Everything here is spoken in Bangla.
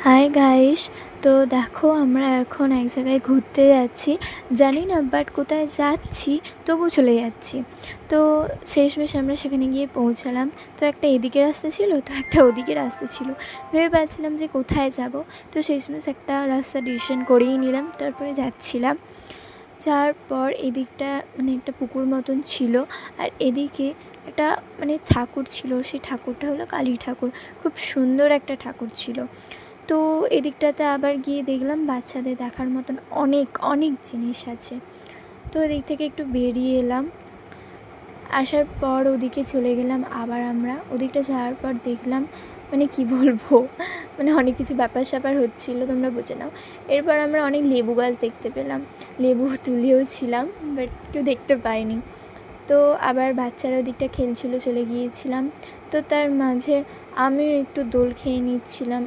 Hi guys. তো দেখো আমরা এখন এক জায়গায় ঘুরতে যাচ্ছি, জানি না বাট কোথায় যাচ্ছি, তবু চলে যাচ্ছি। তো শেষমেশ আমরা সেখানে গিয়ে পৌঁছালাম। তো একটা এদিকে রাস্তা ছিল, তো একটা ওদিকে রাস্তা ছিল, ভেবে পাচ্ছিলাম যে কোথায় যাব। তো শেষমেশ একটা রাস্তা ডিসিশন করেই নিলাম, তারপরে যাচ্ছিলাম। যাওয়ার পর এদিকটা একটা পুকুর মতন ছিল, আর এদিকে একটা ঠাকুর ছিল। সেই ঠাকুরটা হলো কালী ঠাকুর, খুব সুন্দর একটা ঠাকুর ছিল। তো এদিকটাতে আবার গিয়ে দেখলাম বাচ্চাদের দেখার মতন অনেক অনেক জিনিস আছে। তো এদিক থেকে একটু বেরিয়ে এলাম, আসার পর ওদিকে চলে গেলাম। আবার আমরা ওদিকটা যাওয়ার পর দেখলাম কি বলবো, অনেক কিছু ব্যাপার স্যাপার হচ্ছিলো, তোমরা বুঝে নাও। এরপর আমরা অনেক লেবু গাছ দেখতে পেলাম, লেবু তুলেও ছিলাম, বাট কেউ দেখতে পাইনি। তো আবার বাচ্চারা ওদিকটা খেলছিল, চলে গিয়েছিলাম। তো তার মাঝে আমিও একটু দোল খেয়ে নিচ্ছিলাম।